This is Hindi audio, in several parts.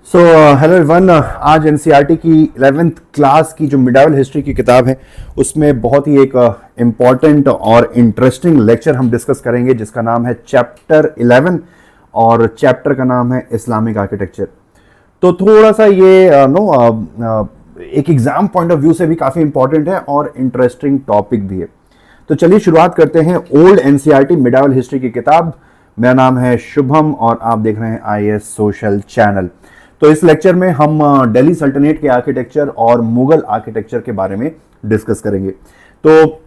So hello everyone. आज एनसीईआरटी की 11th क्लास की जो मिडाइवल हिस्ट्री की किताब है उसमें बहुत ही एक इम्पॉर्टेंट और इंटरेस्टिंग लेक्चर हम डिस्कस करेंगे जिसका नाम है चैप्टर 11 और चैप्टर का नाम है इस्लामिक आर्किटेक्चर। तो थोड़ा सा ये एक एग्जाम पॉइंट ऑफ व्यू से भी काफ़ी इंपॉर्टेंट है और इंटरेस्टिंग टॉपिक भी है। तो चलिए शुरुआत करते हैं ओल्ड एनसीईआरटी मिडाइवल हिस्ट्री की किताब। मेरा नाम है शुभम और आप देख रहे हैं आईएएस सोशल चैनल। तो इस लेक्चर में हम दिल्ली सल्तनत के आर्किटेक्चर और मुगल आर्किटेक्चर के बारे में डिस्कस करेंगे। तो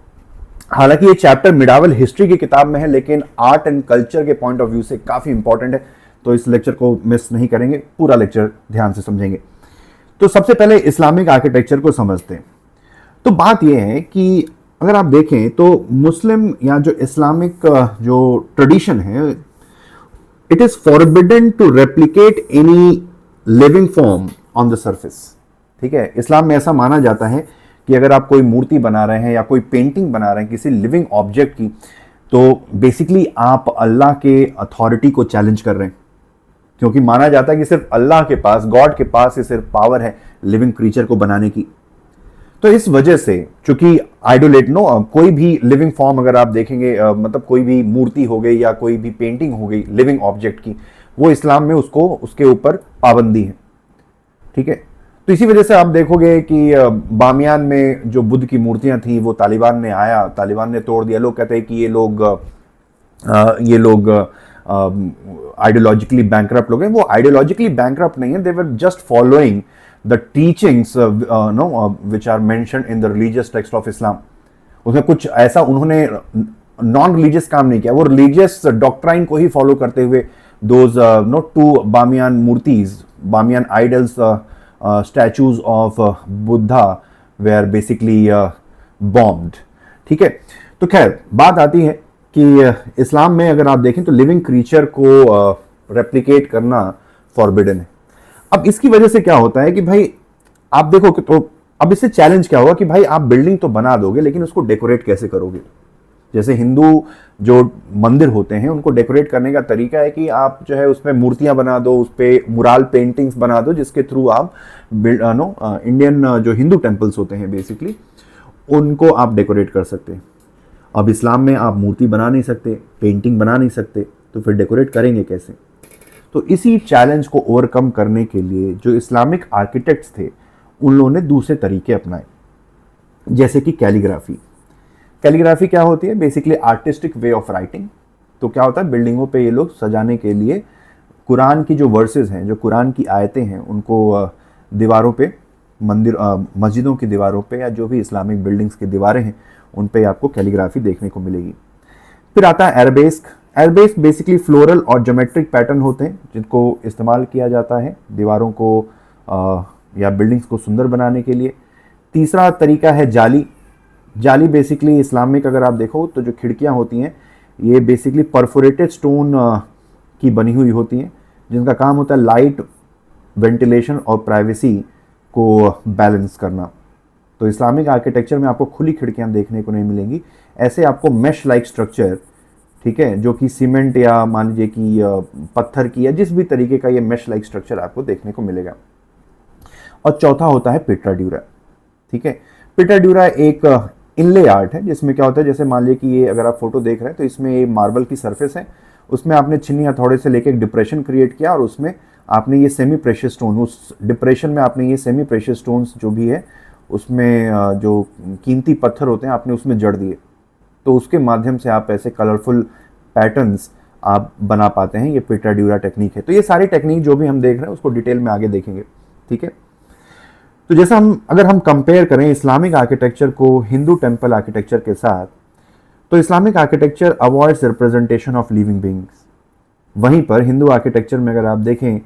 हालांकि ये चैप्टर मिडाइवल हिस्ट्री की किताब में है लेकिन आर्ट एंड कल्चर के पॉइंट ऑफ व्यू से काफ़ी इंपॉर्टेंट है। तो इस लेक्चर को मिस नहीं करेंगे, पूरा लेक्चर ध्यान से समझेंगे। तो सबसे पहले इस्लामिक आर्किटेक्चर को समझते हैं। तो बात यह है कि अगर आप देखें तो मुस्लिम या जो इस्लामिक जो ट्रेडिशन है, it is forbidden to replicate any living form on the surface. ठीक है, इस्लाम में ऐसा माना जाता है कि अगर आप कोई मूर्ति बना रहे हैं या कोई पेंटिंग बना रहे हैं किसी लिविंग ऑब्जेक्ट की, तो बेसिकली आप अल्लाह के अथॉरिटी को चैलेंज कर रहे हैं, क्योंकि माना जाता है कि सिर्फ अल्लाह के पास, गॉड के पास ही सिर्फ पावर है लिविंग क्रीचर को बनाने की। तो इस वजह से चूंकि आइडोलेट कोई भी लिविंग फॉर्म अगर आप देखेंगे, मतलब कोई भी मूर्ति हो गई या कोई भी पेंटिंग हो गई लिविंग ऑब्जेक्ट की, वो इस्लाम में उसको उसके ऊपर पाबंदी है। ठीक है, तो इसी वजह से आप देखोगे कि बामियान में जो बुद्ध की मूर्तियां थी वो तालिबान ने तोड़ दिया। लोग कहते हैं कि ये लोग आइडियोलॉजिकली बैंकरप्ट लोग हैं। वो आइडियोलॉजिकली बैंकरप्ट नहीं है, they were just following the teachings which are mentioned in the religious text of Islam. उसमें कुछ ऐसा उन्होंने नॉन रिलीजियस काम नहीं किया, वो रिलीजियस डॉक्ट्राइन को ही फॉलो करते हुए those two Bamiyan मूर्तिज, Bamiyan idols, statues of Buddha were basically bombed। ठीक है, तो खैर बात आती है कि इस्लाम में अगर आप देखें तो लिविंग क्रीचर को रेप्लिकेट करना फॉरबिडन है। अब इसकी वजह से क्या होता है कि भाई आप देखो कि तो अब इससे चैलेंज क्या होगा कि भाई आप बिल्डिंग तो बना दोगे लेकिन उसको डेकोरेट कैसे करोगे। जैसे हिंदू जो मंदिर होते हैं उनको डेकोरेट करने का तरीका है कि आप जो है उसमें मूर्तियां बना दो, उस पर मुराल पेंटिंग्स बना दो, जिसके थ्रू आप इंडियन जो हिंदू टेम्पल्स होते हैं बेसिकली उनको आप डेकोरेट कर सकते हैं। अब इस्लाम में आप मूर्ति बना नहीं सकते, पेंटिंग बना नहीं सकते, तो फिर डेकोरेट करेंगे कैसे। तो इसी चैलेंज को ओवरकम करने के लिए जो इस्लामिक आर्किटेक्ट्स थे उन लोगों ने दूसरे तरीके अपनाए, जैसे कि कैलीग्राफी। कैलीग्राफी क्या होती है? Basically artistic way of writing. तो क्या होता है, बिल्डिंगों पे ये लोग सजाने के लिए कुरान की जो वर्सेस हैं, जो कुरान की आयतें हैं, उनको दीवारों पे, मस्जिदों की दीवारों पे या जो भी इस्लामिक बिल्डिंग्स की दीवारें हैं उन पे आपको कैलीग्राफी देखने को मिलेगी। फिर आता है एराबेस्क। एराबेस्क बेसिकली फ्लोरल और ज्योमेट्रिक पैटर्न होते हैं जिनको इस्तेमाल किया जाता है दीवारों को या बिल्डिंग्स को सुंदर बनाने के लिए। तीसरा तरीका है जाली। जाली बेसिकली इस्लामिक अगर आप देखो तो जो खिड़कियां होती हैं ये बेसिकली परफोरेटेड स्टोन की बनी हुई होती हैं, जिनका काम होता है लाइट, वेंटिलेशन और प्राइवेसी को बैलेंस करना। तो इस्लामिक आर्किटेक्चर में आपको खुली खिड़कियां देखने को नहीं मिलेंगी, ऐसे आपको मैश लाइक स्ट्रक्चर, ठीक है, जो कि सीमेंट या मान लीजिए कि पत्थर की या जिस भी तरीके का ये मैश लाइक स्ट्रक्चर आपको देखने को मिलेगा। और चौथा होता है पिट्रा ड्यूरा। ठीक है, पिट्रा ड्यूरा एक इनले आर्ट है जिसमें क्या होता है, जैसे मान लीजिए कि ये अगर आप फोटो देख रहे हैं तो इसमें ये मार्बल की सरफेस है, उसमें आपने छन्नी हथौड़े से लेके एक डिप्रेशन क्रिएट किया और उसमें आपने ये सेमी प्रेशियस स्टोन, उस डिप्रेशन में आपने ये सेमी प्रेशियस स्टोन्स जो भी है उसमें जो कीमती पत्थर होते हैं आपने उसमें जड़ दिए। तो उसके माध्यम से आप ऐसे कलरफुल पैटर्न्स आप बना पाते हैं। ये पिट्रा ड्यूरा टेक्निक है। तो ये सारी टेक्निक जो भी हम देख रहे हैं उसको डिटेल में आगे देखेंगे। ठीक है, तो जैसा अगर हम कंपेयर करें इस्लामिक आर्किटेक्चर को हिंदू टेम्पल आर्किटेक्चर के साथ, तो Islamic architecture avoids representation of living beings. वहीं पर हिंदू आर्किटेक्चर में अगर आप देखें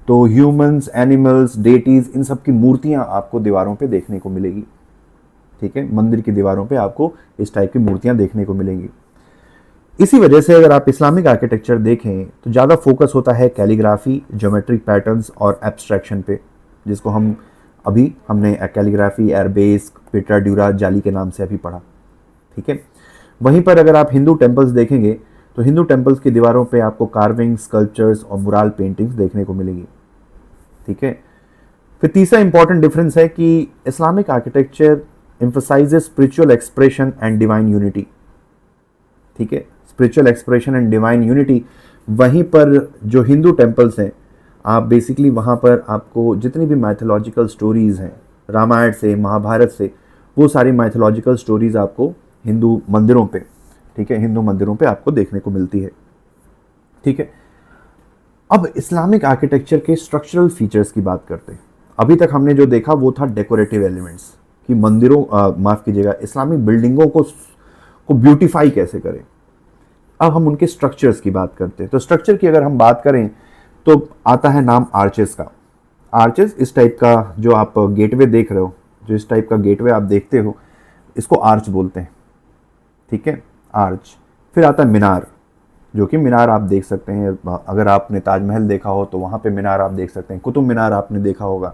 तो ह्यूमंस, एनिमल्स, डेटीज, इन सब की मूर्तियां आपको दीवारों पे देखने को मिलेगी। ठीक है, मंदिर की दीवारों पे आपको इस टाइप की मूर्तियां देखने को मिलेंगी। इसी वजह से अगर आप इस्लामिक आर्किटेक्चर देखें तो ज़्यादा फोकस होता है कैलीग्राफी, ज्योमेट्रिक पैटर्न्स और एब्स्ट्रैक्शन पे, जिसको हमने कैलीग्राफी, एराबेस्क, पिट्रा ड्यूरा, जाली के नाम से अभी पढ़ा। ठीक है, वहीं पर अगर आप हिंदू टेम्पल्स देखेंगे तो हिंदू टेम्पल्स की दीवारों पे आपको कार्विंग, स्कल्पचर्स और मुराल पेंटिंग्स देखने को मिलेगी। ठीक है। फिर तीसरा इंपॉर्टेंट डिफरेंस है कि Islamic architecture emphasises spiritual expression and divine unity. ठीक है, spiritual expression and divine unity. वहीं पर जो हिंदू टेम्पल्स हैं, आप बेसिकली वहाँ पर आपको जितनी भी मैथोलॉजिकल स्टोरीज़ हैं, रामायण से, महाभारत से, वो सारी मैथोलॉजिकल स्टोरीज़ आपको हिंदू मंदिरों पे, ठीक है, हिंदू मंदिरों पे आपको देखने को मिलती है। ठीक है, अब इस्लामिक आर्किटेक्चर के स्ट्रक्चरल फीचर्स की बात करते हैं। अभी तक हमने जो देखा वो था डेकोरेटिव एलिमेंट्स, कि मंदिरों माफ़ कीजिएगा, इस्लामिक बिल्डिंगों को ब्यूटीफाई कैसे करें। अब हम उनके स्ट्रक्चर्स की बात करते हैं। तो स्ट्रक्चर की अगर हम बात करें तो आता है नाम आर्चेस का। आर्चेस, इस टाइप का जो आप गेटवे देख रहे हो, जो इस टाइप का गेटवे आप देखते हो, इसको आर्च बोलते हैं। ठीक है, आर्च। फिर आता है मीनार, जो कि मीनार आप देख सकते हैं, अगर आपने ताजमहल देखा हो तो वहाँ पे मीनार आप देख सकते हैं, कुतुब मीनार आपने देखा होगा,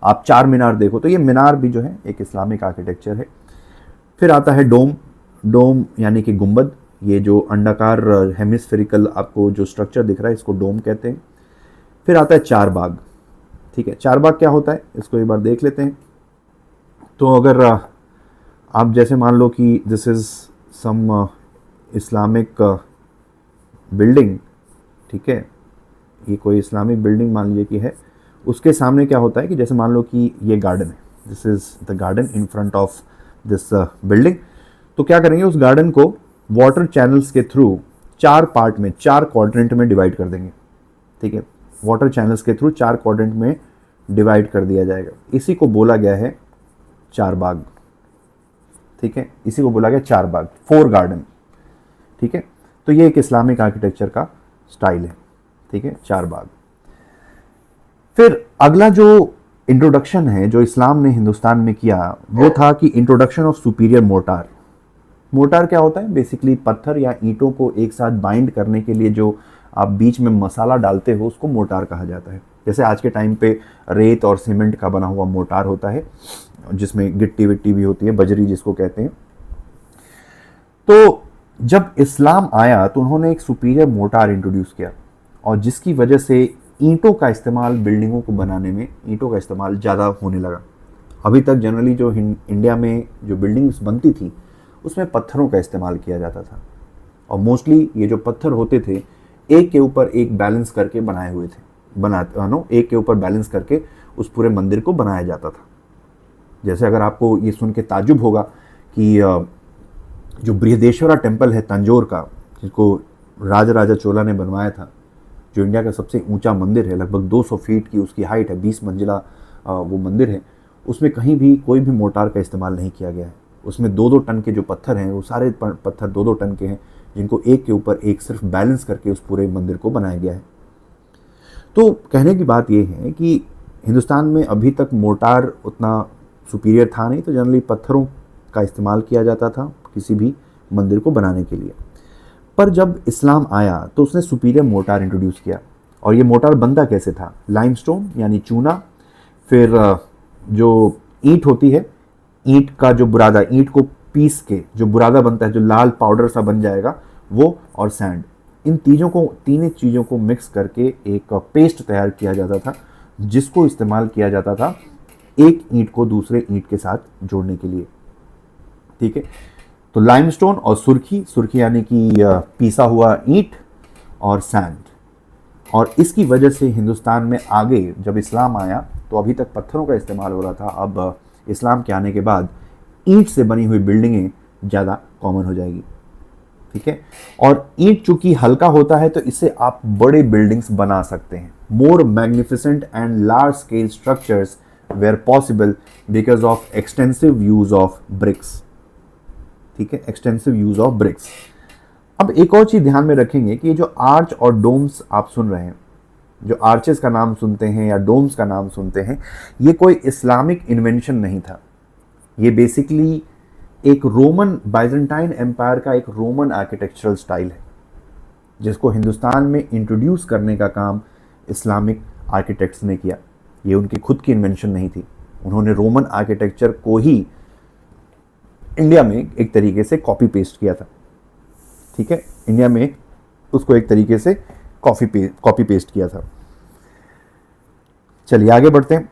आप चार मीनार देखो तो ये मीनार भी जो है एक इस्लामिक आर्किटेक्चर है। फिर आता है डोम। डोम यानी कि गुंबद, ये जो अंडाकार हेमिस्फेरिकल आपको जो स्ट्रक्चर दिख रहा है, इसको डोम कहते हैं। फिर आता है चार बाग। ठीक है, चार बाग क्या होता है, इसको एक बार देख लेते हैं। तो अगर आप जैसे मान लो कि this is some Islamic building, ठीक है, ये कोई इस्लामिक बिल्डिंग मान लीजिए कि है, उसके सामने क्या होता है कि जैसे मान लो कि ये गार्डन है, this is the garden in front of this building. तो क्या करेंगे, उस गार्डन को वाटर चैनल्स के थ्रू चार पार्ट में, चार क्वाड्रेंट में डिवाइड कर देंगे। ठीक है, वाटर चैनल्स के थ्रू चार क्वाड्रेंट में डिवाइड कर दिया जाएगा। इसी को बोला गया है चार बाग। ठीक है, इसी को बोला गया चार बाग, फोर गार्डन। ठीक है, तो ये एक इस्लामिक आर्किटेक्चर का स्टाइल है। ठीक है, चार बाग। फिर अगला जो इंट्रोडक्शन है जो इस्लाम ने हिंदुस्तान में किया, वो था कि introduction of superior mortar. Mortar क्या होता है, बेसिकली पत्थर या ईंटों को एक साथ बाइंड करने के लिए जो आप बीच में मसाला डालते हो, उसको मोर्टार कहा जाता है। जैसे आज के टाइम पे रेत और सीमेंट का बना हुआ मोर्टार होता है, जिसमें गिट्टी विट्टी भी होती है, बजरी जिसको कहते हैं। तो जब इस्लाम आया तो उन्होंने एक सुपीरियर मोर्टार इंट्रोड्यूस किया, और जिसकी वजह से ईंटों का इस्तेमाल बिल्डिंगों को बनाने में, ईंटों का इस्तेमाल ज़्यादा होने लगा। अभी तक जनरली जो इंडिया में जो बिल्डिंग्स बनती थी उसमें पत्थरों का इस्तेमाल किया जाता था, और मोस्टली ये जो पत्थर होते थे एक के ऊपर एक बैलेंस करके बनाए हुए थे, एक के ऊपर बैलेंस करके उस पूरे मंदिर को बनाया जाता था। जैसे अगर आपको ये सुन के ताज्जुब होगा कि जो बृहदेश्वरा टेम्पल है तंजौर का, जिसको राजा चोला ने बनवाया था, जो इंडिया का सबसे ऊंचा मंदिर है, लगभग 200 फीट की उसकी हाइट है, 20 मंजिला वो मंदिर है, उसमें कहीं भी कोई भी मोर्टार का इस्तेमाल नहीं किया गया है। उसमें 2-2 टन के जो पत्थर हैं, वो सारे पत्थर 2-2 टन के हैं, जिनको एक के ऊपर एक सिर्फ बैलेंस करके उस पूरे मंदिर को बनाया गया है। तो कहने की बात ये है कि हिंदुस्तान में अभी तक मोर्टार उतना सुपीरियर था नहीं, तो जनरली पत्थरों का इस्तेमाल किया जाता था किसी भी मंदिर को बनाने के लिए। पर जब इस्लाम आया तो उसने सुपीरियर मोर्टार इंट्रोड्यूस किया, और ये मोर्टार बनता कैसे था, लाइमस्टोन यानी चूना, फिर जो ईंट होती है, ईंट का जो बुरादा, ईंट को पीस के जो बुरादा बनता है, जो लाल पाउडर सा बन जाएगा वो, और सैंड, इन तीनों चीज़ों को मिक्स करके एक पेस्ट तैयार किया जाता था, जिसको इस्तेमाल किया जाता था एक ईंट को दूसरे ईंट के साथ जोड़ने के लिए। ठीक है, तो लाइमस्टोन और सुर्खी यानी कि पीसा हुआ ईंट और सैंड, और इसकी वजह से हिंदुस्तान में आगे जब इस्लाम आया तो अभी तक पत्थरों का इस्तेमाल हो रहा था, अब इस्लाम के आने के बाद ईंट से बनी हुई बिल्डिंगें ज़्यादा कॉमन हो जाएगी। ठीक है, और ईंट चूंकि हल्का होता है तो इससे आप बड़े बिल्डिंग्स बना सकते हैं। More magnificent and large scale structures were possible because of extensive use of bricks. ठीक है, एक्सटेंसिव यूज ऑफ ब्रिक्स। अब एक और चीज ध्यान में रखेंगे कि ये जो आर्च और डोम्स आप सुन रहे हैं, जो आर्चेस का नाम सुनते हैं या डोम्स का नाम सुनते हैं, ये कोई इस्लामिक इन्वेंशन नहीं था। ये बेसिकली एक रोमन, बाइजेंटाइन एम्पायर का एक रोमन आर्किटेक्चरल स्टाइल है, जिसको हिंदुस्तान में इंट्रोड्यूस करने का काम इस्लामिक आर्किटेक्ट्स ने किया। ये उनकी खुद की इन्वेंशन नहीं थी, उन्होंने रोमन आर्किटेक्चर को ही इंडिया में एक तरीके से कॉपी पेस्ट किया था। ठीक है, इंडिया में उसको एक तरीके से कॉपी पेस्ट किया था। चलिए आगे बढ़ते हैं।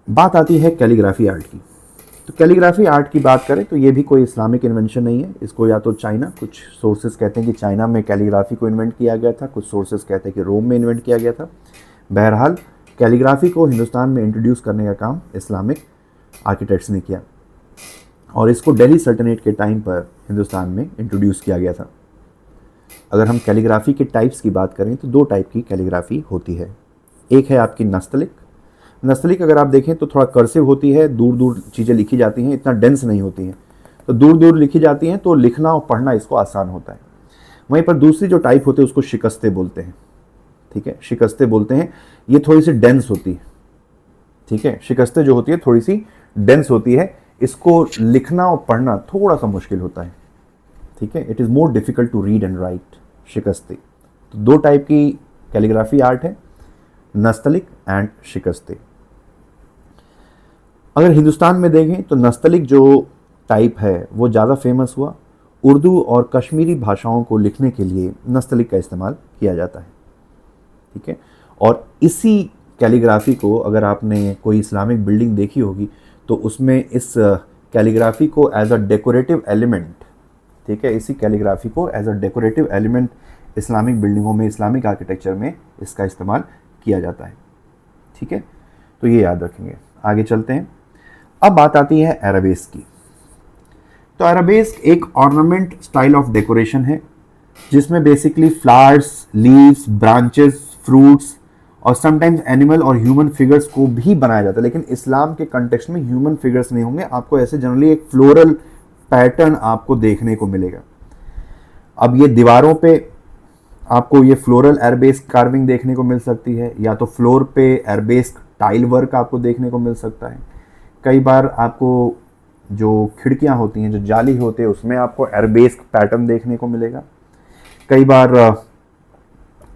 बात आती है कैलीग्राफी आर्ट की। तो कैलीग्राफी आर्ट की बात करें तो ये भी कोई इस्लामिक इन्वेंशन नहीं है। इसको या तो चाइना, कुछ सोर्सेज कहते हैं कि चाइना में कैलीग्राफी को इन्वेंट किया गया था, कुछ सोर्सेज कहते हैं कि रोम में इन्वेंट किया गया था। बहरहाल कैलीग्राफी को हिंदुस्तान में इंट्रोड्यूस करने का काम इस्लामिक आर्किटेक्ट्स ने किया और इसको दिल्ली सल्तनत के टाइम पर हिंदुस्तान में इंट्रोड्यूस किया गया था। अगर हम कैलीग्राफी के टाइप्स की बात करें तो 2 टाइप की कैलीग्राफी होती है। एक है आपकी नस्तलिक। नस्तलिक अगर आप देखें तो थोड़ा कर्सिव होती है, दूर दूर चीज़ें लिखी जाती हैं, इतना डेंस नहीं होती हैं, तो दूर दूर लिखी जाती हैं तो लिखना और पढ़ना इसको आसान होता है। वहीं पर दूसरी जो टाइप होती है उसको शिकस्ते बोलते हैं। ठीक है, शिकस्ते बोलते हैं, ये थोड़ी सी डेंस होती है। ठीक है, शिकस्ते जो होती है थोड़ी सी डेंस होती है, इसको लिखना और पढ़ना थोड़ा सा मुश्किल होता है। ठीक है, it is more difficult to read and write शिकस्ते। तो 2 टाइप की कैलीग्राफी आर्ट है, नस्तलिक एंड शिकस्ते। अगर हिंदुस्तान में देखें तो नस्तलिक जो टाइप है वो ज़्यादा फेमस हुआ। उर्दू और कश्मीरी भाषाओं को लिखने के लिए नस्तलिक का इस्तेमाल किया जाता है। ठीक है, और इसी कैलीग्राफी को अगर आपने कोई इस्लामिक बिल्डिंग देखी होगी तो उसमें इस कैलीग्राफी को एज अ डेकोरेटिव एलिमेंट, ठीक है, इसी कैलीग्राफी को as a decorative element Islamic बिल्डिंगों में, इस्लामिक आर्किटेक्चर में इसका इस्तेमाल किया जाता है। ठीक है, तो ये याद रखेंगे। आगे चलते हैं। अब बात आती है अरेबेस्क की। तो अरेबेस्क एक ऑर्नामेंट स्टाइल ऑफ डेकोरेशन है जिसमें basically flowers, leaves, branches, fruits और समटाइम्स एनिमल और ह्यूमन फिगर्स को भी बनाया जाता है। लेकिन इस्लाम के कंटेक्स्ट में ह्यूमन फिगर्स नहीं होंगे, आपको ऐसे जनरली एक फ्लोरल पैटर्न आपको देखने को मिलेगा। अब ये दीवारों पे आपको ये फ्लोरल अरेबेस्क कार्विंग देखने को मिल सकती है, या तो फ्लोर पे अरेबेस्क टाइल वर्क आपको देखने को मिल सकता है। कई बार आपको जो खिड़कियां होती हैं, जो जाली होते हैं, उसमें आपको अरेबेस्क पैटर्न देखने को मिलेगा। कई बार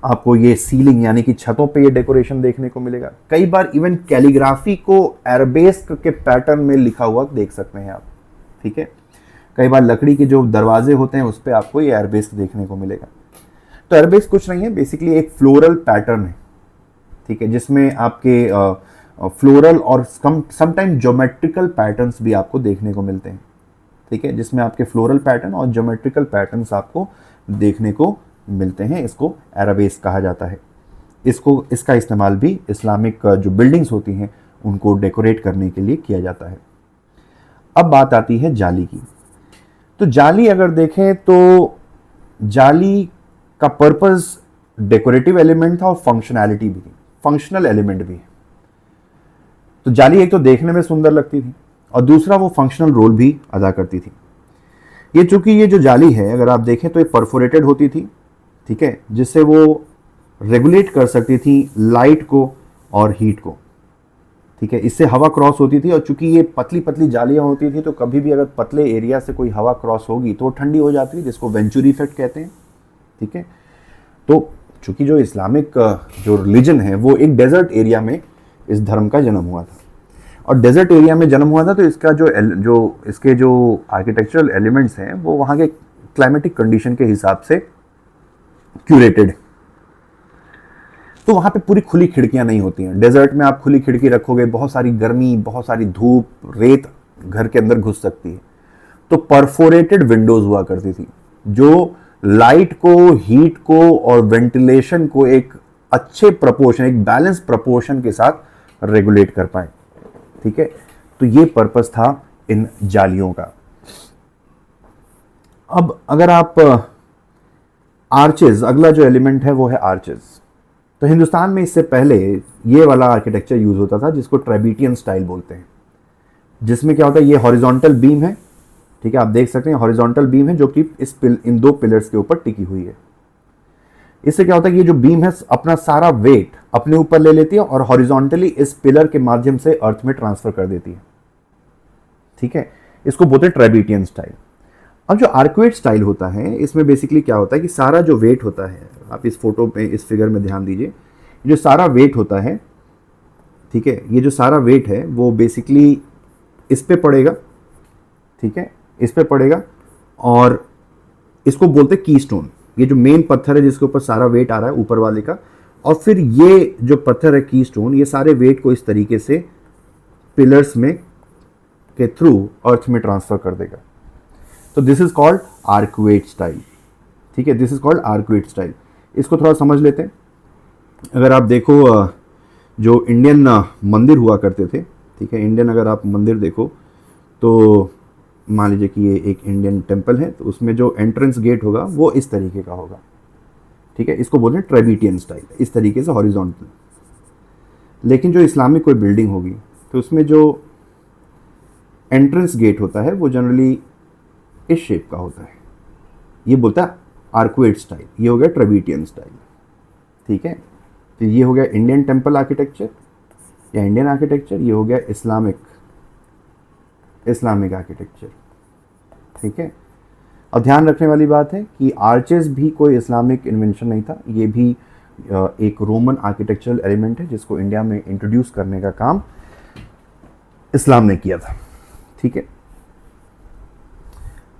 आपको ये सीलिंग यानी कि छतों पे ये डेकोरेशन देखने को मिलेगा। कई बार इवन कैलीग्राफी को अरेबेस्क के पैटर्न में लिखा हुआ देख सकते हैं आप। ठीक है, कई बार लकड़ी के जो दरवाजे होते हैं उस पर आपको ये अरेबेस्क देखने को मिलेगा। तो अरेबेस्क कुछ नहीं है, बेसिकली एक फ्लोरल पैटर्न है। ठीक है, जिसमें आपके फ्लोरल और समटाइम ज्योमेट्रिकल पैटर्न्स भी आपको देखने को मिलते हैं। ठीक है, जिसमें आपके फ्लोरल पैटर्न और ज्योमेट्रिकल पैटर्न्स आपको देखने को मिलते हैं। इसको अरेबेस्क कहा जाता है। इसका इस्तेमाल भी इस्लामिक जो बिल्डिंग्स होती हैं उनको डेकोरेट करने के लिए किया जाता है। अब बात आती है जाली की। तो जाली अगर देखें तो जाली का पर्पस डेकोरेटिव एलिमेंट था और फंक्शनैलिटी भी, फंक्शनल एलिमेंट भी है। तो जाली एक तो देखने में सुंदर लगती थी और दूसरा वो फंक्शनल रोल भी अदा करती थी। ये चूंकि ये जो जाली है अगर आप देखें तो ये परफोरेटेड होती थी। ठीक है, जिससे वो रेगुलेट कर सकती थी लाइट को और हीट को। ठीक है, इससे हवा क्रॉस होती थी और चूंकि ये पतली पतली जालियां होती थी तो कभी भी अगर पतले एरिया से कोई हवा क्रॉस होगी तो ठंडी हो जाती है, जिसको वेंचुरी इफेक्ट कहते हैं। ठीक है, तो चूंकि जो इस्लामिक जो रिलीजन है वो एक डेजर्ट एरिया में इस धर्म का जन्म हुआ था और डेजर्ट एरिया में जन्म हुआ था, तो इसका इसके जो आर्किटेक्चरल एलिमेंट्स हैं वो वहाँ के क्लाइमेटिक कंडीशन के हिसाब से क्यूरेटेड। तो वहाँ पे पूरी खुली खिड़कियाँ नहीं होती हैं। डेजर्ट में आप खुली खिड़की रखोगे, बहुत सारी गर्मी, बहुत सारी धूप, रेत घर के अंदर घुस सकती है। तो परफोरेटेड विंडोज हुआ करती थी जो लाइट को, हीट को और वेंटिलेशन को एक अच्छे प्रपोर्शन, एक बैलेंस प्रपोर्शन के साथ रेगुलेट कर पाए। ठीक है, तो ये पर्पस था इन जालियों का। अब अगर आप आर्चेज, अगला जो एलिमेंट है वो है आर्चेज। तो हिंदुस्तान में इससे पहले ये वाला आर्किटेक्चर यूज होता था जिसको ट्रेबिटियन स्टाइल बोलते हैं, जिसमें क्या होता है, ये हॉरिजॉन्टल बीम है। ठीक है, आप देख सकते हैं हॉरिजॉन्टल बीम है जो कि इन 2 पिलर्स के ऊपर टिकी हुई है। इससे क्या होता है कि ये जो बीम है अपना सारा वेट अपने ऊपर ले लेती है और हॉरिजॉन्टली इस पिलर के माध्यम से अर्थ में ट्रांसफर कर देती है। ठीक है, इसको बोलते हैं ट्रेबिटियन स्टाइल। अब जो आर्कुएट स्टाइल होता है इसमें बेसिकली क्या होता है कि सारा जो वेट होता है, आप इस फोटो पे, इस फिगर में ध्यान दीजिए, जो सारा वेट होता है, ठीक है, ये जो सारा वेट है वो बेसिकली इस पे पड़ेगा। ठीक है, इस पे पड़ेगा और इसको बोलते हैं कीस्टोन। ये जो मेन पत्थर है जिसके ऊपर सारा वेट आ रहा है ऊपर वाले का, और फिर ये जो पत्थर है की स्टोन, ये सारे वेट को इस तरीके से पिलर्स में के थ्रू अर्थ में ट्रांसफर कर देगा। तो दिस इज कॉल्ड आर्कवेट स्टाइल। ठीक है, दिस इज कॉल्ड आर्कवेट स्टाइल। इसको थोड़ा समझ लेते हैं। अगर आप देखो जो इंडियन मंदिर हुआ करते थे, ठीक है, इंडियन अगर आप मंदिर देखो तो मान लीजिए कि ये एक इंडियन टेम्पल है, तो उसमें जो एंट्रेंस गेट होगा वो इस तरीके का होगा। ठीक है, इसको बोलते हैं ट्रेबिटियन स्टाइल, इस तरीके से हॉरिजॉन्टल। लेकिन जो इस्लामिक कोई बिल्डिंग होगी तो उसमें जो एंट्रेंस गेट होता है वो जनरली इस शेप का होता है। ये बोलता है आर्कवेट स्टाइल, ये हो गया ट्रेबिटियन स्टाइल। ठीक है, तो ये हो गया इंडियन टेम्पल आर्किटेक्चर या इंडियन आर्किटेक्चर, ये हो गया इस्लामिक आर्किटेक्चर। ठीक है, और ध्यान रखने वाली बात है कि आर्चेस भी कोई इस्लामिक इन्वेंशन नहीं था, ये भी एक रोमन आर्किटेक्चरल एलिमेंट है जिसको इंडिया में इंट्रोड्यूस करने का काम इस्लाम ने किया था। ठीक है,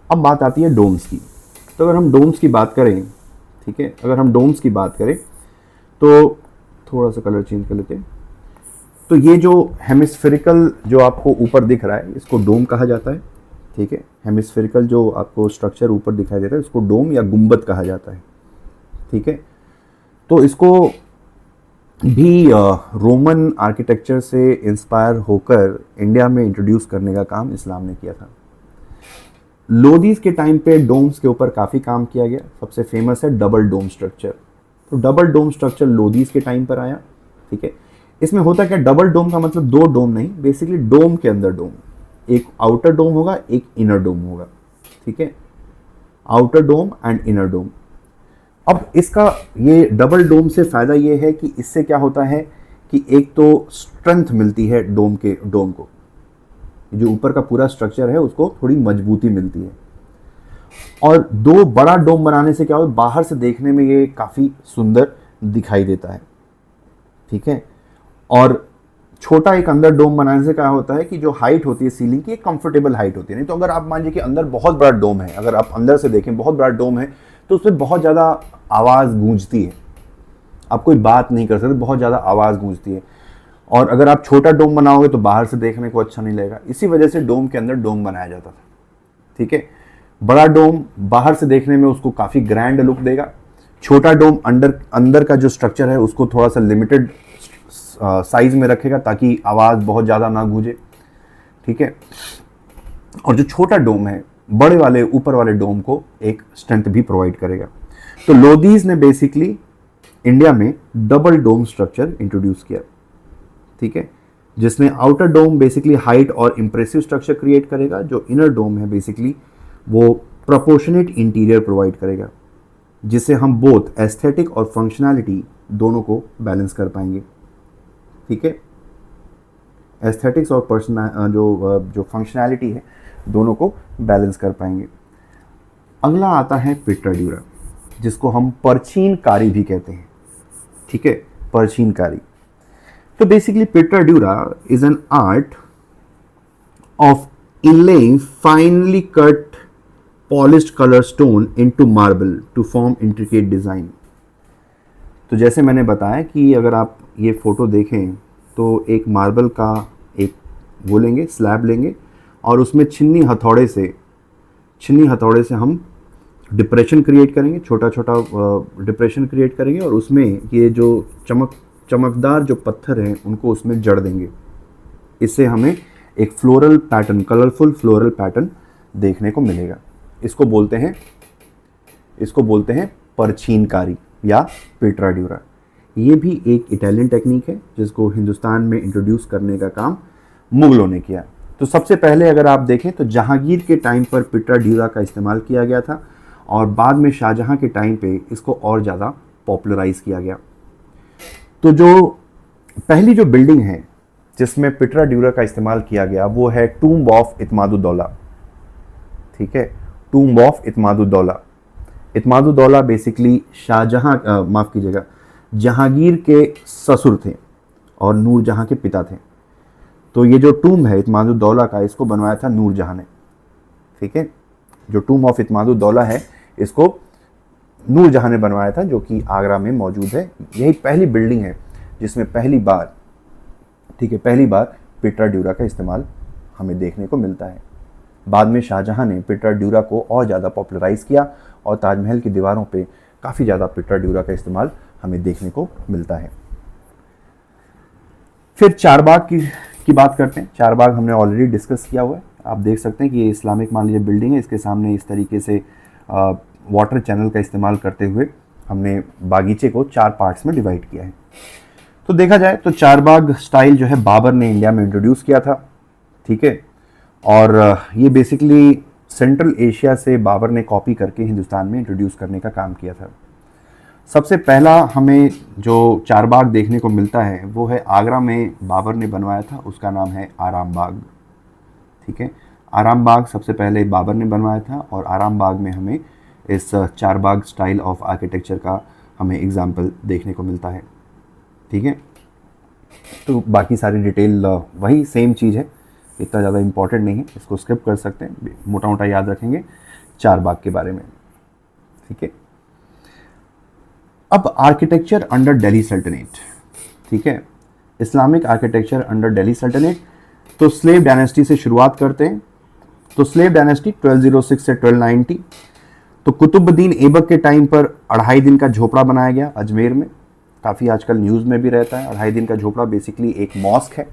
अब बात आती है डोम्स की। तो अगर हम डोम्स की बात करें, ठीक है, अगर हम डोम्स की बात करें तो थोड़ा सा कलर चेंज कर लेते हैं। तो ये जो हेमिस्फेरिकल जो आपको ऊपर दिख रहा है इसको डोम कहा जाता है। ठीक है, हेमिस्फेरिकल जो आपको स्ट्रक्चर ऊपर दिखाई दे रहा है इसको डोम या गुंबद कहा जाता है। ठीक है, तो इसको भी रोमन आर्किटेक्चर से इंस्पायर होकर इंडिया में इंट्रोड्यूस करने का काम इस्लाम ने किया था। लोदीज के टाइम पे डोम्स के ऊपर काफ़ी काम किया गया। सबसे फेमस है डबल डोम स्ट्रक्चर। तो डबल डोम स्ट्रक्चर लोदीज के टाइम पर आया। ठीक है, इसमें होता क्या, डबल डोम का मतलब दो डोम नहीं, बेसिकली डोम के अंदर डोम, एक आउटर डोम होगा एक इनर डोम होगा। ठीक है, आउटर डोम एंड इनर डोम। अब इसका ये डबल डोम से फ़ायदा ये है कि इससे क्या होता है कि एक तो स्ट्रेंथ मिलती है डोम को, जो ऊपर का पूरा स्ट्रक्चर है उसको थोड़ी मजबूती मिलती है। और दो बड़ा डोम बनाने से क्या होता है, बाहर से देखने में ये काफ़ी सुंदर दिखाई देता है। ठीक है, और छोटा एक अंदर डोम बनाने से क्या होता है कि जो हाइट होती है सीलिंग की, एक कंफर्टेबल हाइट होती है। नहीं तो अगर आप मान लीजिए कि अंदर बहुत बड़ा डोम है, अगर आप अंदर से देखें बहुत बड़ा डोम है तो उसमें बहुत ज़्यादा आवाज़ गूंजती है, आप कोई बात नहीं कर सकते, बहुत ज़्यादा आवाज़ गूंजती है। और अगर आप छोटा डोम बनाओगे तो बाहर से देखने को अच्छा नहीं लगेगा, इसी वजह से डोम के अंदर डोम बनाया जाता था। ठीक है, बड़ा डोम बाहर से देखने में उसको काफ़ी ग्रैंड लुक देगा, छोटा डोम अंदर का जो स्ट्रक्चर है उसको थोड़ा सा लिमिटेड साइज में रखेगा ताकि आवाज़ बहुत ज़्यादा ना गूंजे। ठीक है, और जो छोटा डोम है बड़े वाले ऊपर वाले डोम को एक स्ट्रेंथ भी प्रोवाइड करेगा। तो लोदीज ने बेसिकली इंडिया में डबल डोम स्ट्रक्चर इंट्रोड्यूस किया। ठीक है, जिसने आउटर डोम बेसिकली हाइट और इंप्रेसिव स्ट्रक्चर क्रिएट करेगा, जो इनर डोम है बेसिकली वो प्रोपोर्शनेट इंटीरियर प्रोवाइड करेगा, जिससे हम बोथ एस्थेटिक और फंक्शनैलिटी दोनों को बैलेंस कर पाएंगे। ठीक है, एस्थेटिक्स और जो फंक्शनैलिटी है दोनों को बैलेंस कर पाएंगे। अगला आता है पिट्रा ड्यूरा, जिसको हम परचीनकारी भी कहते हैं। ठीक है, परचीनकारी। तो basically pietra dura is an art of inlaying finely cut polished color stone into marble to form intricate design। तो जैसे मैंने बताया कि अगर आप ये फ़ोटो देखें तो एक मार्बल का एक वो लेंगे, स्लैब लेंगे, और उसमें छन्नी हथौड़े से हम डिप्रेशन क्रिएट करेंगे, छोटा छोटा डिप्रेशन क्रिएट करेंगे, और उसमें ये जो चमकदार जो पत्थर हैं उनको उसमें जड़ देंगे। इससे हमें एक floral pattern, colourful floral pattern देखने को मिलेगा। इसको बोलते हैं परचीनकारी या पिट्रा ड्यूरा। ये भी एक इटालियन टेक्निक है जिसको हिंदुस्तान में इंट्रोड्यूस करने का काम मुगलों ने किया। तो सबसे पहले अगर आप देखें तो जहांगीर के टाइम पर पिट्रा ड्यूरा का इस्तेमाल किया गया था, और बाद में शाहजहां के टाइम पे इसको और ज़्यादा पॉपुलराइज किया गया। तो जो पहली जो बिल्डिंग है जिसमें पिट्रा ड्यूरा का इस्तेमाल किया गया वो है टूम्ब ऑफ इत्मादुद्दौला। ठीक है, tomb of Itmaduddaula. Itmaduddaula basically Jahangir के ससुर थे और नूरजहां के पिता थे। तो ये जो टूम्ब है इत्मादुद्दौला का, इसको बनवाया था नूरजहां ने। ठीक है, जो टूम्ब ऑफ इत्मादुद्दौला है इसको नूरजहां ने बनवाया था, जो कि आगरा में मौजूद है। यही पहली बिल्डिंग है जिसमें पहली बार, ठीक है, पहली बार पिट्रा ड्यूरा का इस्तेमाल हमें देखने को मिलता है। बाद में शाहजहां ने पिट्रा ड्यूरा को और ज़्यादा पॉपुलराइज किया और ताजमहल की दीवारों पे काफ़ी ज़्यादा पिट्रा ड्यूरा का इस्तेमाल हमें देखने को मिलता है। फिर चारबाग की बात करते हैं। चारबाग हमने ऑलरेडी डिस्कस किया हुआ है। आप देख सकते हैं कि ये इस्लामिक मान लीजिए बिल्डिंग है, इसके सामने इस तरीके से वाटर चैनल का इस्तेमाल करते हुए हमने बागीचे को 4 पार्ट्स में डिवाइड किया है। तो देखा जाए तो चारबाग स्टाइल जो है बाबर ने इंडिया में इंट्रोड्यूस किया था, ठीक है, और ये बेसिकली सेंट्रल एशिया से बाबर ने कॉपी करके हिंदुस्तान में इंट्रोड्यूस करने का काम किया था। सबसे पहला हमें जो चारबाग देखने को मिलता है वो है आगरा में बाबर ने बनवाया था, उसका नाम है आराम बाग, ठीक है। आराम बाग सबसे पहले बाबर ने बनवाया था और आराम बाग में हमें इस चारबाग स्टाइल ऑफ आर्किटेक्चर का हमें एग्जाम्पल देखने को मिलता है, ठीक है। तो बाकी सारी डिटेल वही सेम चीज़ है, इतना ज़्यादा इम्पॉर्टेंट नहीं है, इसको स्किप कर सकते हैं, मोटा मोटा याद रखेंगे चारबाग के बारे में, ठीक है। अब आर्किटेक्चर अंडर दिल्ली सल्तनत, ठीक है, इस्लामिक आर्किटेक्चर अंडर दिल्ली सल्तनत। तो स्लेव डायनेस्टी से शुरुआत करते हैं। तो स्लेव डायनेस्टी 1206 से 1290। तो कुतुबुद्दीन ऐबक के टाइम पर 2.5 दिन का झोपड़ा बनाया गया अजमेर में, काफ़ी आजकल न्यूज़ में भी रहता है। 2.5 दिन का झोपड़ा बेसिकली एक मॉस्क है,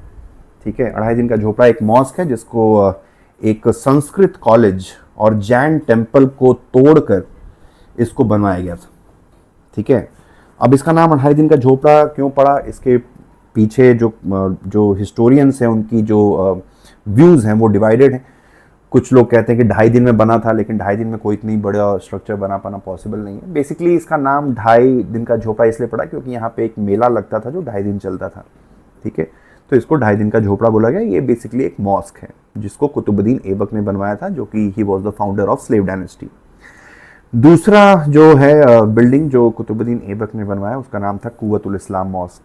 ठीक है। 2.5 दिन का झोपड़ा एक मॉस्क है जिसको एक संस्कृत कॉलेज और जैन टेम्पल को तोड़कर इसको बनवाया गया था, ठीक है। अब इसका नाम 2.5 दिन का झोपड़ा क्यों पड़ा, इसके पीछे जो हिस्टोरियंस हैं उनकी जो व्यूज़ हैं वो डिवाइडेड हैं। कुछ लोग कहते हैं कि 2.5 दिन में बना था, लेकिन 2.5 दिन में कोई इतनी बड़ा स्ट्रक्चर बना पाना पॉसिबल नहीं है। बेसिकली इसका नाम 2.5 दिन का झोपड़ा इसलिए पड़ा क्योंकि यहाँ पे एक मेला लगता था जो 2.5 दिन चलता था, ठीक है। तो इसको 2.5 दिन का झोपड़ा बोला गया। ये बेसिकली एक मॉस्क है जिसको कुतुबुद्दीन ऐबक ने बनवाया था, जो कि he was the founder of slave dynasty. दूसरा जो है बिल्डिंग जो कुतुबुद्दीन ऐबक ने बनवाया उसका नाम था कुव्वतुल इस्लाम मॉस्क,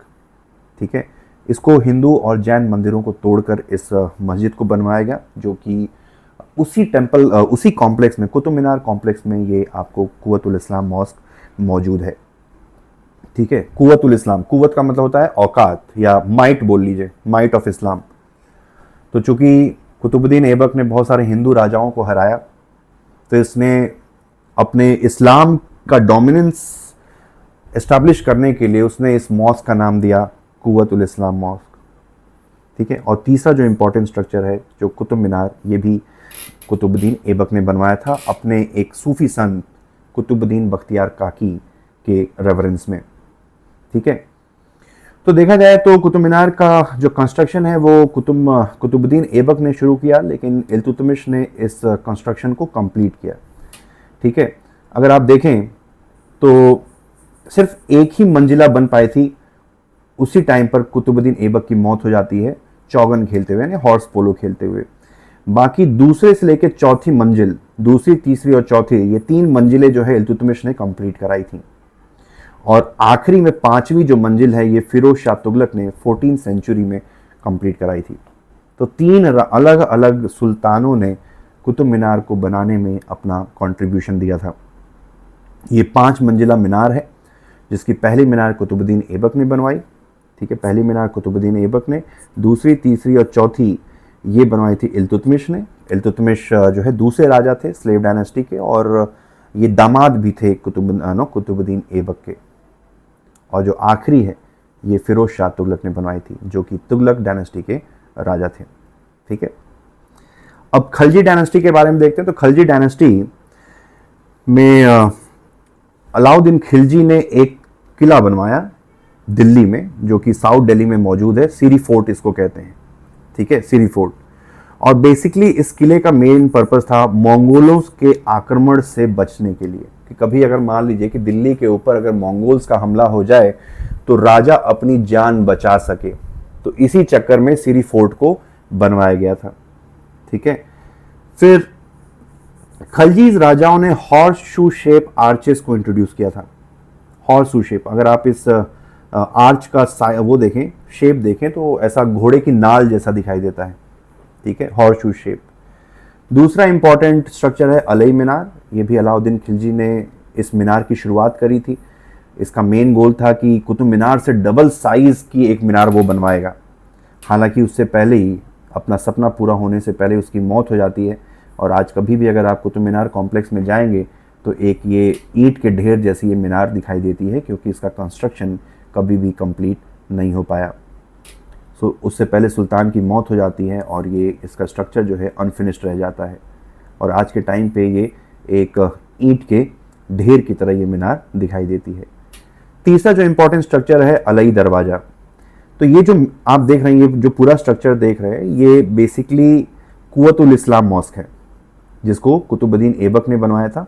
ठीक है। इसको हिंदू और जैन मंदिरों को तोड़कर इस मस्जिद को बनवाया गया, जो कि उसी टेम्पल उसी कॉम्प्लेक्स में, कुतुब मीनार कॉम्प्लेक्स में ये आपको कुव्वतुल इस्लाम मॉस्क मौजूद है, ठीक है। कुव्वतुल इस्लाम, कुव्वत का मतलब होता है औकात या माइट बोल लीजिए, माइट ऑफ इस्लाम। तो चूंकि कुतुबुद्दीन ऐबक ने बहुत सारे हिंदू राजाओं को हराया, तो इसने अपने इस्लाम का डोमिनेंस एस्टैब्लिश करने के लिए उसने इस मॉस्क का नाम दिया कुव्वतुल इस्लाम मॉस्क, ठीक है। और तीसरा जो इम्पोर्टेंट स्ट्रक्चर है जो कुतुब मीनार, ये भी कुतुबुद्दीन ऐबक ने बनवाया था अपने एक सूफी संत कुतुबुद्दीन बख्तियार काकी के रेफरेंस में, ठीक है। तो देखा जाए तो कुतुब मीनार का जो कंस्ट्रक्शन है वो कुतुबुद्दीन ऐबक ने शुरू किया, लेकिन इल्तुतमिश ने इस कंस्ट्रक्शन को कंप्लीट किया, ठीक है। अगर आप देखें तो सिर्फ एक ही मंजिला बन पाई थी, उसी टाइम पर कुतुबुद्दीन ऐबक की मौत हो जाती है चौगन खेलते हुए, यानी हॉर्स पोलो खेलते हुए। बाकी दूसरे से लेकर चौथी मंजिल, दूसरी, तीसरी और चौथी, ये 3 मंजिलें जो है इल्तुतमिश ने कंप्लीट कराई थी। और आखिरी में 5वीं जो मंजिल है ये फिरोज शाह तुगलक ने 14th सेंचुरी में कंप्लीट कराई थी। तो 3 अलग अलग सुल्तानों ने कुतुब मीनार को बनाने में अपना कंट्रीब्यूशन दिया था। ये 5 मंजिला मीनार है जिसकी पहली मीनार कुतुबुद्दीन ऐबक ने बनवाई, ठीक है। पहली मीनार कुतुबुद्दीन ऐबक ने, दूसरी, तीसरी और चौथी ये बनवाई थी इल्तुतमिश ने। इल्तुतमिश जो है दूसरे राजा थे स्लेव डायनेस्टी के, और ये दामाद भी थे कुतुबुद्दीन ऐबक के। और जो आखिरी है ये फिरोज शाह तुगलक ने बनवाई थी, जो कि तुगलक डायनेस्टी के राजा थे, ठीक है। अब खलजी डायनेस्टी के बारे में देखते हैं। तो खलजी डायनेस्टी में अलाउद्दीन खिलजी ने एक किला बनवाया दिल्ली में, जो कि साउथ दिल्ली में मौजूद है, सीरी फोर्ट इसको कहते हैं, ठीक है, सीरी फोर्ट। और बेसिकली इस किले का मेन पर्पस था मंगोलों के आक्रमण से बचने के लिए, कि कभी अगर मान लीजिए कि दिल्ली के ऊपर अगर मंगोल्स का हमला हो जाए तो राजा अपनी जान बचा सके। तो इसी चक्कर में सीरी फोर्ट को बनवाया गया था, ठीक है। फिर खलजीज राजाओं ने हॉर्स शू शेप आर्चेस को इंट्रोड्यूस किया था। हॉर्स शू शेप, अगर आप इस आर्च का वो देखें, शेप देखें, तो ऐसा घोड़े की नाल जैसा दिखाई देता है, ठीक है, हॉर्स शू शेप। दूसरा इंपॉर्टेंट स्ट्रक्चर है अलई मीनार। ये भी अलाउद्दीन खिलजी ने इस मीनार की शुरुआत करी थी। इसका मेन गोल था कि कुतुब मीनार से डबल साइज़ की एक मीनार वो बनवाएगा। हालांकि उससे पहले ही अपना सपना पूरा होने से पहले उसकी मौत हो जाती है। और आज कभी भी अगर आप कुतुब मीनार कॉम्प्लेक्स में जाएंगे तो एक ये ईंट के ढेर जैसी ये मीनार दिखाई देती है, क्योंकि इसका कंस्ट्रक्शन कभी भी कंप्लीट नहीं हो पाया। सो उससे पहले सुल्तान की मौत हो जाती है और ये इसका स्ट्रक्चर जो है अनफिनिश्ड रह जाता है। और आज के टाइम पे ये एक ईंट के ढेर की तरह ये मीनार दिखाई देती है। तीसरा जो इम्पोर्टेंट स्ट्रक्चर है अलई दरवाज़ा। तो ये जो आप देख रहे हैं, ये जो पूरा स्ट्रक्चर देख रहे हैं, ये बेसिकली कुव्वतुल इस्लाम मॉस्क है, जिसको कुतुबुद्दीन ऐबक ने बनवाया था।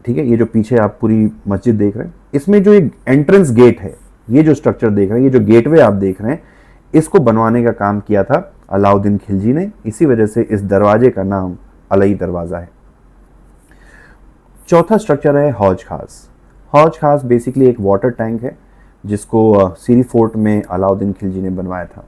ठीक है, ये जो पीछे आप पूरी मस्जिद देख रहे हैं, इसमें जो एक एंट्रेंस गेट है, ये जो स्ट्रक्चर देख रहे हैं, ये जो गेटवे आप देख रहे हैं, इसको बनवाने का काम किया था अलाउद्दीन खिलजी ने। इसी वजह से इस दरवाजे का नाम अलई दरवाज़ा है। चौथा स्ट्रक्चर है हौज खास। हौज खास बेसिकली एक वाटर टैंक है, जिसको सीरी फोर्ट में अलाउद्दीन खिलजी ने बनवाया था।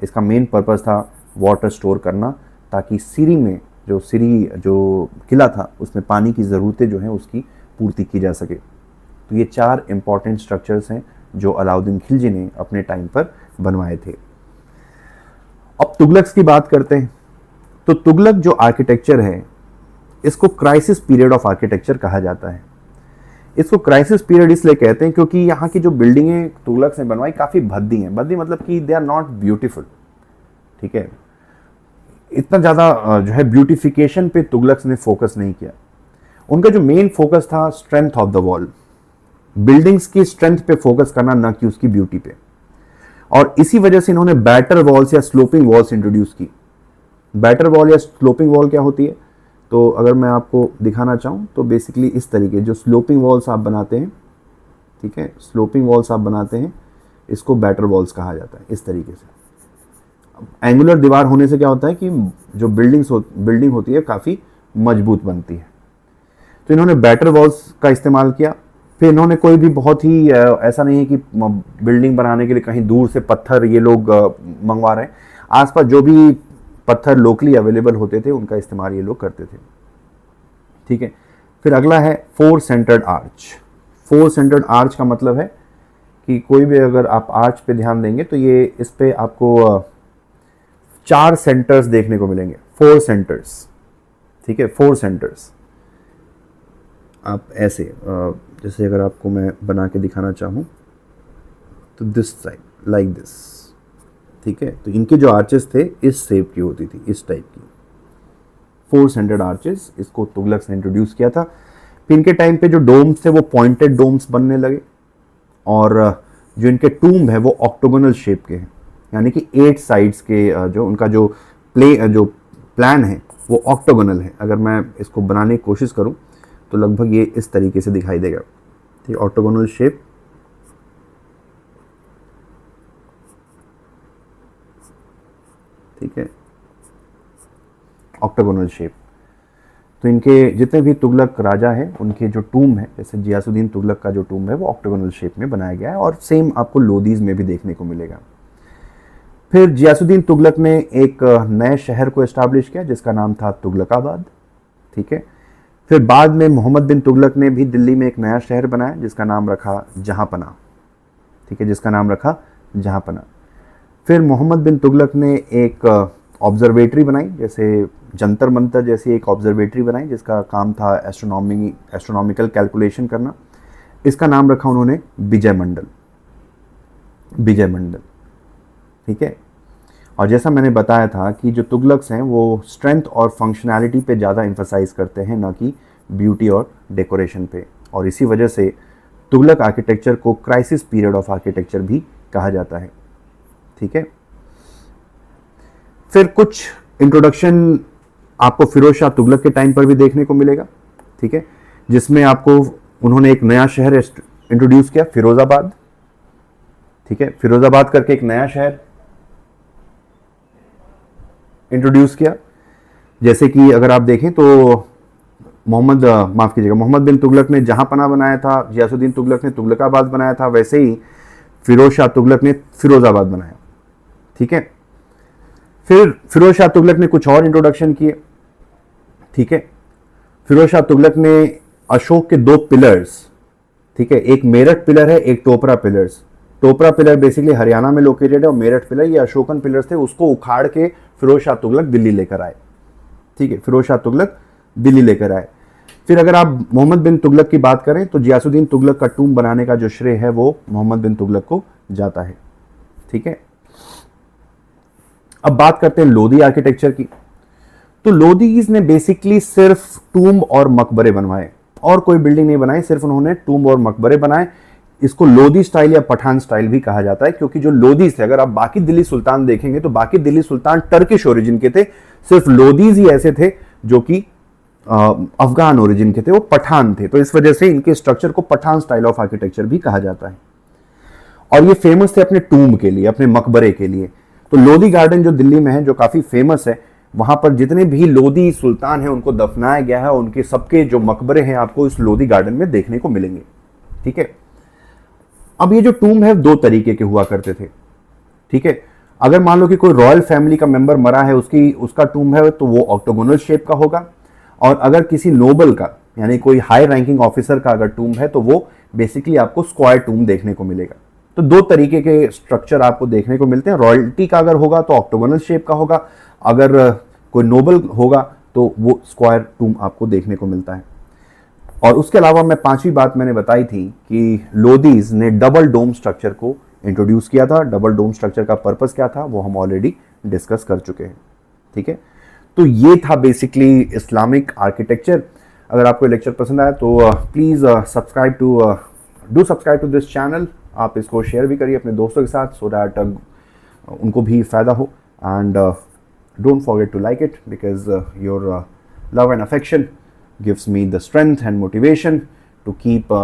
इसका मेन पर्पस था वाटर स्टोर करना, ताकि सीरी में जो किला था उसमें पानी की ज़रूरतें जो हैं उसकी पूर्ति की जा सके। तो ये 4 इंपॉर्टेंट स्ट्रक्चर्स हैं जो अलाउद्दीन खिलजी ने अपने टाइम पर बनवाए थे। अब तुगलक्स की बात करते हैं। तो तुगलक जो आर्किटेक्चर है, इसको क्राइसिस पीरियड ऑफ आर्किटेक्चर कहा जाता है। इसको क्राइसिस पीरियड इसलिए कहते हैं क्योंकि यहाँ की जो बिल्डिंगें तुगलक्स ने बनवाई काफ़ी भद्दी हैं। भद्दी मतलब कि दे आर नॉट ब्यूटीफुल। ठीक है, इतना ज़्यादा जो है ब्यूटिफिकेशन पे तुगलक्स ने फोकस नहीं किया। उनका जो मेन फोकस था strength of the wall, buildings की स्ट्रेंथ पे फोकस करना, ना कि उसकी ब्यूटी पे। और इसी वजह से इन्होंने बैटर वॉल्स या स्लोपिंग वॉल्स इंट्रोड्यूस की। बैटर वॉल या स्लोपिंग वॉल क्या होती है, तो अगर मैं आपको दिखाना चाहूँ तो बेसिकली इस तरीके जो स्लोपिंग वॉल्स आप बनाते हैं, ठीक है, स्लोपिंग वॉल्स आप बनाते हैं, इसको बैटर वॉल्स कहा जाता है। इस तरीके से एंगुलर दीवार होने से क्या होता है कि जो बिल्डिंग होती है काफ़ी मजबूत बनती है। तो इन्होंने बैटर वॉल्स का इस्तेमाल किया। फिर इन्होंने कोई भी बहुत ही ऐसा नहीं है कि बिल्डिंग बनाने के लिए कहीं दूर से पत्थर ये लोग मंगवा रहे हैं। आसपास जो भी पत्थर लोकली अवेलेबल होते थे उनका इस्तेमाल ये लोग करते थे। ठीक है, फिर अगला है 4 सेंटर्ड आर्च। 4 सेंटर्ड आर्च का मतलब है कि कोई भी अगर आप आर्च पे ध्यान देंगे तो ये इस पे आपको 4 सेंटर्स देखने को मिलेंगे। 4 सेंटर्स, ठीक है, 4 सेंटर्स। आप ऐसे जैसे अगर आपको मैं बना के दिखाना चाहूँ तो दिस साइड लाइक दिस, ठीक है। तो इनके जो आर्चेस थे इस शेप की होती थी, इस टाइप की 4 सेंटर्ड आर्चेस। इसको तुगलक्स ने इंट्रोड्यूस किया था। फिर इनके टाइम पे जो डोम्स थे वो पॉइंटेड डोम्स बनने लगे, और जो इनके टूम्ब है वो ऑक्टोगोनल शेप के हैं, यानी कि 8 साइड्स के जो उनका जो प्लान है वो ऑक्टोगोनल है। अगर मैं इसको बनाने की कोशिश करूं तो लगभग ये इस तरीके से दिखाई देगा, ठीक, ऑक्टोगोनल शेप। ठीक है, ऑक्टागोनल शेप। तो इनके जितने भी तुगलक राजा हैं उनके जो टूम है, जैसे जियासुद्दीन तुगलक का जो टूम है वो ऑक्टागोनल शेप में बनाया गया है, और सेम आपको लोदीज में भी देखने को मिलेगा। फिर जियासुद्दीन तुगलक ने एक नए शहर को एस्टैब्लिश किया जिसका नाम था तुगलकाबाद। ठीक है, फिर बाद में मोहम्मद बिन तुगलक ने भी दिल्ली में एक नया शहर बनाया जिसका नाम रखा जहांपना। ठीक है, जिसका नाम रखा जहांपना। फिर मोहम्मद बिन तुगलक ने एक ऑब्जर्वेटरी बनाई, जैसे जंतर मंतर जैसी एक ऑब्जर्वेटरी बनाई जिसका काम था एस्ट्रोनॉमिकल कैलकुलेशन करना। इसका नाम रखा उन्होंने विजय मंडल, विजय मंडल। ठीक है, और जैसा मैंने बताया था कि जो तुगलक्स हैं वो स्ट्रेंथ और फंक्शनैलिटी पे ज़्यादा एम्फसाइज करते हैं, ना कि ब्यूटी और डेकोरेशन पे, और इसी वजह से तुगलक आर्किटेक्चर को क्राइसिस पीरियड ऑफ आर्किटेक्चर भी कहा जाता है। ठीक है, फिर कुछ इंट्रोडक्शन आपको फिरोज शाह तुगलक के टाइम पर भी देखने को मिलेगा। ठीक है, जिसमें आपको उन्होंने एक नया शहर इंट्रोड्यूस किया, फिरोजाबाद। ठीक है, फिरोजाबाद करके एक नया शहर इंट्रोड्यूस किया। जैसे कि अगर आप देखें तो मोहम्मद बिन तुगलक ने जहांपना बनाया था, जियासुद्दीन तुगलक ने तुगलकाबाद बनाया था, वैसे ही फिरोज शाह तुगलक ने फिरोजाबाद बनाया। ठीक है, फिर फिरोज शाह तुगलक ने कुछ और इंट्रोडक्शन किए। ठीक है, फिरोज शाह तुगलक ने अशोक के दो पिलर्स, ठीक है, एक मेरठ पिलर है, एक Topra pillars. Topra pillar basically Haryana में लोकेटेड है और मेरठ पिलर ये अशोकन पिलर्स थे, उसको उखाड़ के फिरोज शाह तुगलक दिल्ली लेकर आए। ठीक है, फिरोज शाह तुगलक दिल्ली लेकर आए। फिर अगर आप मोहम्मद बिन तुगलक की बात करें तो जियासुद्दीन तुगलक का टूम बनाने का जो श्रेय है वो मोहम्मद बिन तुगलक को जाता है। ठीक है, अब बात करते हैं लोधी आर्किटेक्चर की। तो लोधीज ने बेसिकली सिर्फ टूम और मकबरे बनवाए और कोई बिल्डिंग नहीं बनाई, सिर्फ उन्होंने टूम और मकबरे बनाए। इसको लोधी स्टाइल या पठान स्टाइल भी कहा जाता है, क्योंकि जो लोधीज थे, अगर आप बाकी दिल्ली सुल्तान देखेंगे तो बाकी दिल्ली सुल्तान टर्किश ओरिजिन के थे, सिर्फ लोधीज ही ऐसे थे जो कि अफगान ओरिजिन के थे, वो पठान थे। तो इस वजह से इनके स्ट्रक्चर को पठान स्टाइल ऑफ आर्किटेक्चर भी कहा जाता है। और ये फेमस थे अपने टूम के लिए, अपने मकबरे के लिए। तो लोधी गार्डन जो दिल्ली में है, जो काफी फेमस है, वहां पर जितने भी लोधी सुल्तान हैं उनको दफनाया गया है, उनके सबके जो मकबरे हैं आपको इस लोधी गार्डन में देखने को मिलेंगे। ठीक है, अब ये जो टूम है दो तरीके के हुआ करते थे। ठीक है, अगर मान लो कि कोई रॉयल फैमिली का मेंबर मरा है, उसका टूम है तो वो ऑक्टोगोनल शेप का होगा, और अगर किसी नोबल का यानी कोई हाई रैंकिंग ऑफिसर का अगर टूम है तो वो बेसिकली आपको स्क्वायर टूम देखने को मिलेगा। तो दो तरीके के स्ट्रक्चर आपको देखने को मिलते हैं। रॉयल्टी का अगर होगा तो ऑक्टोगोनल शेप का होगा, अगर कोई नोबल होगा तो वो स्क्वायर टूम आपको देखने को मिलता है। और उसके अलावा मैं पांचवी बात मैंने बताई थी कि लोधीज ने डबल डोम स्ट्रक्चर को इंट्रोड्यूस किया था। डबल डोम स्ट्रक्चर का पर्पस क्या था वो हम ऑलरेडी डिस्कस कर चुके हैं। ठीक है, तो ये था बेसिकली इस्लामिक आर्किटेक्चर। अगर आपको लेक्चर पसंद आया तो please subscribe to this channel. आप इसको शेयर भी करिए अपने दोस्तों के साथ, सो दैट उनको भी फ़ायदा हो। And don't forget to like it, because your love and affection gives me the strength and motivation to keep